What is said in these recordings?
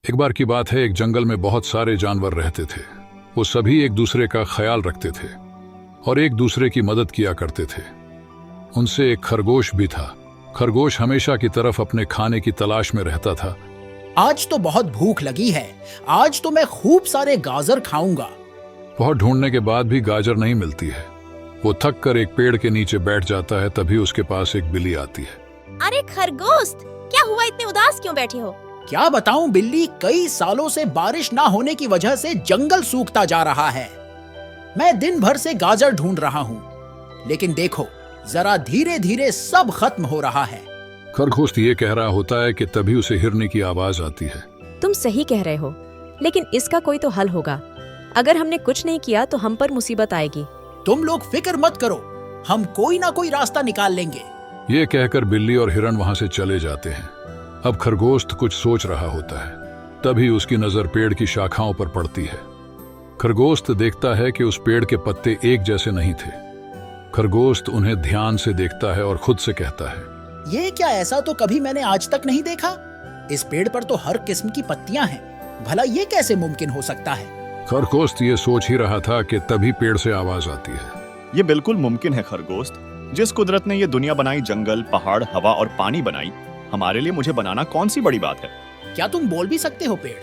एक बार की बात है, एक जंगल में बहुत सारे जानवर रहते थे। वो सभी एक दूसरे का ख्याल रखते थे और एक दूसरे की मदद किया करते थे। उनसे एक खरगोश भी था। खरगोश हमेशा की तरफ अपने खाने की तलाश में रहता था। आज तो बहुत भूख लगी है। आज तो मैं खूब सारे गाजर खाऊंगा। बहुत ढूंढने के बाद भी गाजर नहीं मिलती है। वो थक कर एक पेड़ के नीचे बैठ जाता है। तभी उसके पास एक बिल्ली आती है। अरे खरगोश, क्या हुआ, इतने उदास क्यों बैठे हो? क्या बताऊं बिल्ली, कई सालों से बारिश ना होने की वजह से जंगल सूखता जा रहा है। मैं दिन भर से गाजर ढूंढ रहा हूँ, लेकिन देखो जरा धीरे धीरे सब खत्म हो रहा है। खरगोश ये कह रहा होता है कि तभी उसे हिरनी की आवाज आती है। तुम सही कह रहे हो, लेकिन इसका कोई तो हल होगा। अगर हमने कुछ नहीं किया तो हम पर मुसीबत आएगी। तुम लोग फिक्र मत करो, हम कोई ना कोई रास्ता निकाल लेंगे। ये कहकर बिल्ली और हिरण वहां से चले जाते हैं। अब खरगोश कुछ सोच रहा होता है। तभी उसकी नजर पेड़ की शाखाओं पर पड़ती है। खरगोश देखता है कि उस पेड़ के पत्ते एक जैसे नहीं थे। खरगोश उन्हें ध्यान से देखता है और खुद से कहता है, ये क्या, ऐसा तो कभी मैंने आज तक नहीं देखा। इस पेड़ पर तो हर किस्म की पत्तियां हैं। भला ये कैसे मुमकिन हो सकता है? खरगोश ये सोच ही रहा था कि तभी पेड़ से आवाज आती है। ये बिल्कुल मुमकिन है खरगोश। जिस कुदरत ने ये दुनिया बनाई, जंगल, पहाड़, हवा और पानी बनाई, हमारे लिए मुझे बनाना कौन सी बड़ी बात है। क्या तुम बोल भी सकते हो पेड़?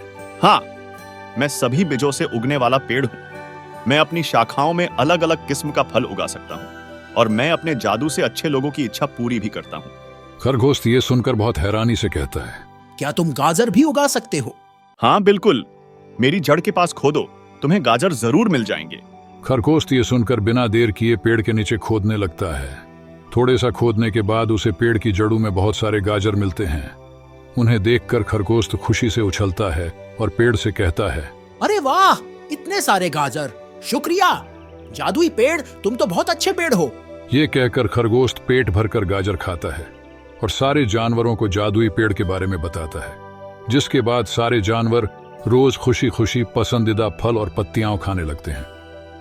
हाँ, मैं सभी बीजों से उगने वाला पेड़ हूँ। मैं अपनी शाखाओं में अलग अलग किस्म का फल उगा सकता हूँ और मैं अपने जादू से अच्छे लोगों की इच्छा पूरी भी करता हूँ। खरगोश ये सुनकर बहुत हैरानी से कहता है, क्या तुम गाजर भी उगा सकते हो? हाँ बिल्कुल, मेरी जड़ के पास खोदो, तुम्हें गाजर जरूर मिल जाएंगे। खरगोश ये सुनकर बिना देर किए पेड़ के नीचे खोदने लगता है। थोड़े सा खोदने के बाद उसे पेड़ की जड़ों में बहुत सारे गाजर मिलते हैं। उन्हें देखकर खरगोश खुशी से उछलता है और पेड़ से कहता है, अरे वाह, इतने सारे गाजर, शुक्रिया जादुई पेड़, तुम तो बहुत अच्छे पेड़ हो। ये कहकर खरगोश पेट भरकर गाजर खाता है और सारे जानवरों को जादुई पेड़ के बारे में बताता है। जिसके बाद सारे जानवर रोज खुशी खुशी पसंदीदा फल और पत्तियां खाने लगते हैं।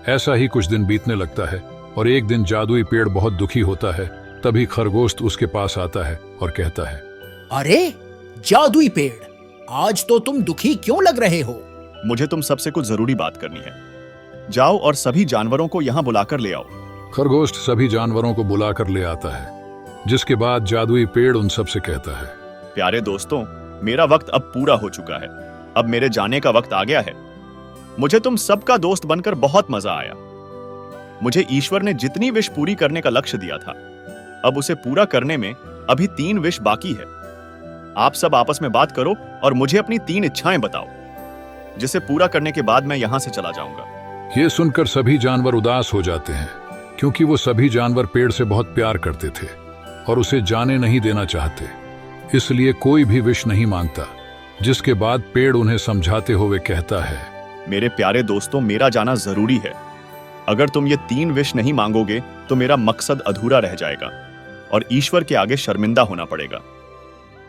ऐसा ही कुछ दिन बीतने लगता है और एक दिन जादुई पेड़ बहुत दुखी होता है। तभी खरगोश उसके पास आता है और कहता है, अरे जादुई पेड़, आज तो तुम दुखी क्यों लग रहे हो? मुझे तुम सबसे कुछ जरूरी बात करनी है। जाओ और सभी जानवरों को यहाँ बुलाकर ले आओ। खरगोश सभी जानवरों को बुलाकर ले आता है। जिसके बाद जादुई पेड़ उन सब से कहता है, प्यारे दोस्तों, मेरा वक्त अब पूरा हो चुका है। अब मेरे जाने का वक्त आ गया है। मुझे तुम सबका दोस्त बनकर बहुत मजा आया। मुझे ईश्वर ने जितनी विश पूरी करने का लक्ष्य दिया था, अब उसे पूरा करने में अभी 3 विश बाकी है। आप सब आपस में बात करो और मुझे अपनी 3 इच्छाएं बताओ, जिसे पूरा करने के बाद मैं यहां से चला जाऊंगा। ये सुनकर सभी जानवर उदास हो जाते हैं, क्योंकि वो सभी जानवर पेड़ से बहुत प्यार करते थे और उसे जाने नहीं देना चाहते। इसलिए कोई भी विश नहीं मांगता। जिसके बाद पेड़ उन्हें समझाते हुए कहता है, मेरे प्यारे दोस्तों, मेरा जाना जरूरी है। अगर तुम ये 3 विश नहीं मांगोगे तो मेरा मकसद अधूरा रह जाएगा और ईश्वर के आगे शर्मिंदा होना पड़ेगा।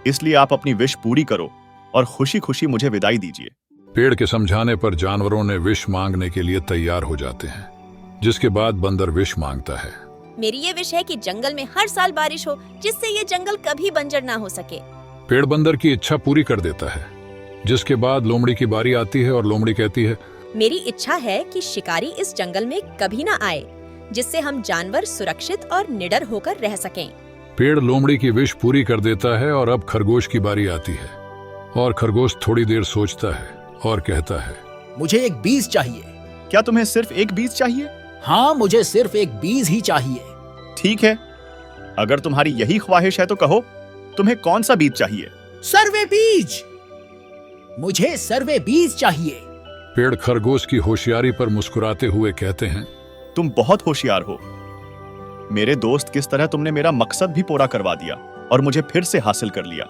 इसलिए आप अपनी विश पूरी करो और खुशी खुशी मुझे विदाई दीजिए। पेड़ के समझाने पर जानवरों ने विश मांगने के लिए तैयार हो जाते हैं। जिसके बाद बंदर विश मांगता है, मेरी ये विश है कि जंगल में हर साल बारिश हो, जिससे ये जंगल कभी बंजर ना हो सके। पेड़ बंदर की इच्छा पूरी कर देता है। जिसके बाद लोमड़ी की बारी आती है और लोमड़ी कहती है, मेरी इच्छा है कि शिकारी इस जंगल में कभी ना आए, जिससे हम जानवर सुरक्षित और निडर होकर रह सकें। पेड़ लोमड़ी की विश पूरी कर देता है और अब खरगोश की बारी आती है। और खरगोश थोड़ी देर सोचता है और कहता है, मुझे एक बीज चाहिए। क्या तुम्हें सिर्फ एक बीज चाहिए? हाँ, मुझे सिर्फ एक बीज ही चाहिए। ठीक है, अगर तुम्हारी यही ख्वाहिश है तो कहो, तुम्हें कौन सा बीज चाहिए? सर्वे बीज, मुझे सर्वे बीज चाहिए। पेड़ खरगोश की होशियारी पर मुस्कुराते हुए कहते हैं, तुम बहुत होशियार हो मेरे दोस्त। किस तरह तुमने मेरा मकसद भी पूरा करवा दिया और मुझे फिर से हासिल कर लिया।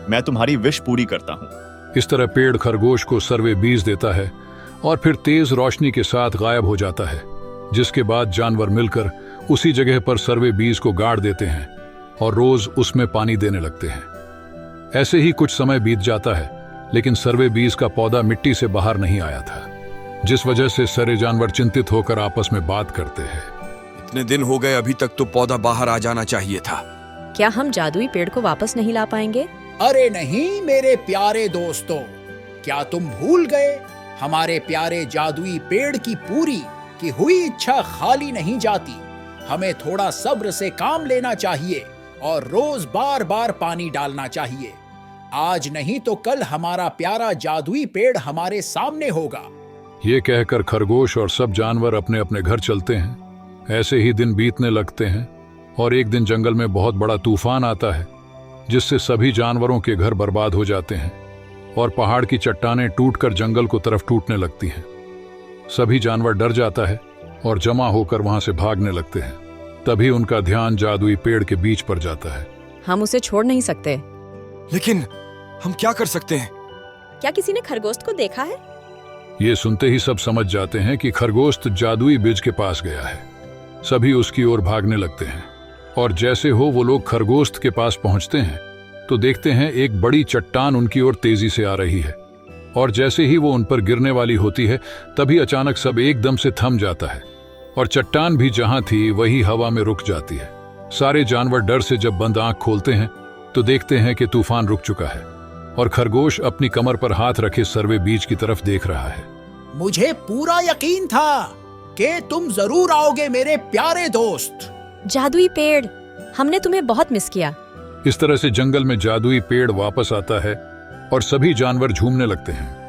मैं तुम्हारी विश पूरी करता हूँ। इस तरह पेड़ खरगोश को सर्वे बीज देता है और फिर तेज रोशनी के साथ गायब हो जाता है। जिसके बाद जानवर मिलकर उसी जगह पर सर्वे बीज को गाड़ देते हैं और रोज उसमें पानी देने लगते हैं। ऐसे ही कुछ समय बीत जाता है, लेकिन सर्वे बीज का पौधा मिट्टी से बाहर नहीं आया था। जिस वजह से सारे जानवर चिंतित होकर आपस में बात करते हैं, इतने दिन हो गए, अभी तक तो पौधा बाहर आ जाना चाहिए था। क्या हम जादुई पेड़ को वापस नहीं ला पाएंगे? अरे नहीं मेरे प्यारे दोस्तों, क्या तुम भूल गए? हमारे प्यारे जादुई पेड़ की पूरी की हुई इच्छा खाली नहीं जाती। हमें थोड़ा सब्र से काम लेना चाहिए और रोज बार बार पानी डालना चाहिए। आज नहीं तो कल हमारा प्यारा जादुई पेड़ हमारे सामने होगा। ये कहकर खरगोश और सब जानवर अपने अपने घर चलते हैं। ऐसे ही दिन बीतने लगते हैं और एक दिन जंगल में बहुत बड़ा तूफान आता है, जिससे सभी जानवरों के घर बर्बाद हो जाते हैं और पहाड़ की चट्टानें टूटकर जंगल को तरफ टूटने लगती हैं। सभी जानवर डर जाता है और जमा होकर वहां से भागने लगते हैं। तभी उनका ध्यान जादुई पेड़ के बीच पर जाता है। हम उसे छोड़ नहीं सकते। लेकिन हम क्या कर सकते हैं? क्या किसी ने खरगोश को देखा है? ये सुनते ही सब समझ जाते हैं कि खरगोश जादुई ब्रिज के पास गया है। सभी उसकी ओर भागने लगते हैं और जैसे हो वो लोग खरगोश के पास पहुंचते हैं तो देखते हैं एक बड़ी चट्टान उनकी ओर तेजी से आ रही है और जैसे ही वो उन पर गिरने वाली होती है तभी अचानक सब एकदम से थम जाता है और चट्टान भी जहां थी वही हवा में रुक जाती है। सारे जानवर डर से जब बंद आंख खोलते हैं तो देखते हैं कि तूफान रुक चुका है और खरगोश अपनी कमर पर हाथ रखे सर्वे बीज की तरफ देख रहा है। मुझे पूरा यकीन था कि तुम जरूर आओगे मेरे प्यारे दोस्त। जादुई पेड़, हमने तुम्हें बहुत मिस किया। इस तरह से जंगल में जादुई पेड़ वापस आता है और सभी जानवर झूमने लगते हैं।